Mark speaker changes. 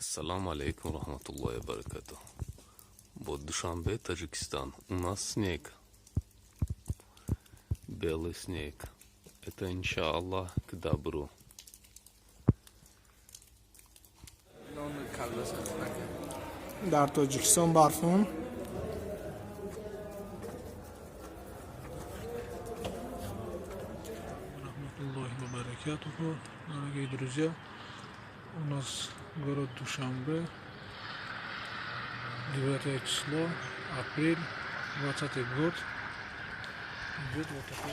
Speaker 1: Ассаламу алейкум рахматуллахи ва баракатух. Вот Душанбе, Таджикистан. У нас снег. Белый снег. Это иншаллах к добру.
Speaker 2: در تاجیکستان برفون
Speaker 3: Рахматуллахи ва баракатуху. Дорогие друзья, у нас город Душанбе, 9 число, апрель, 20 год. Идет вот такой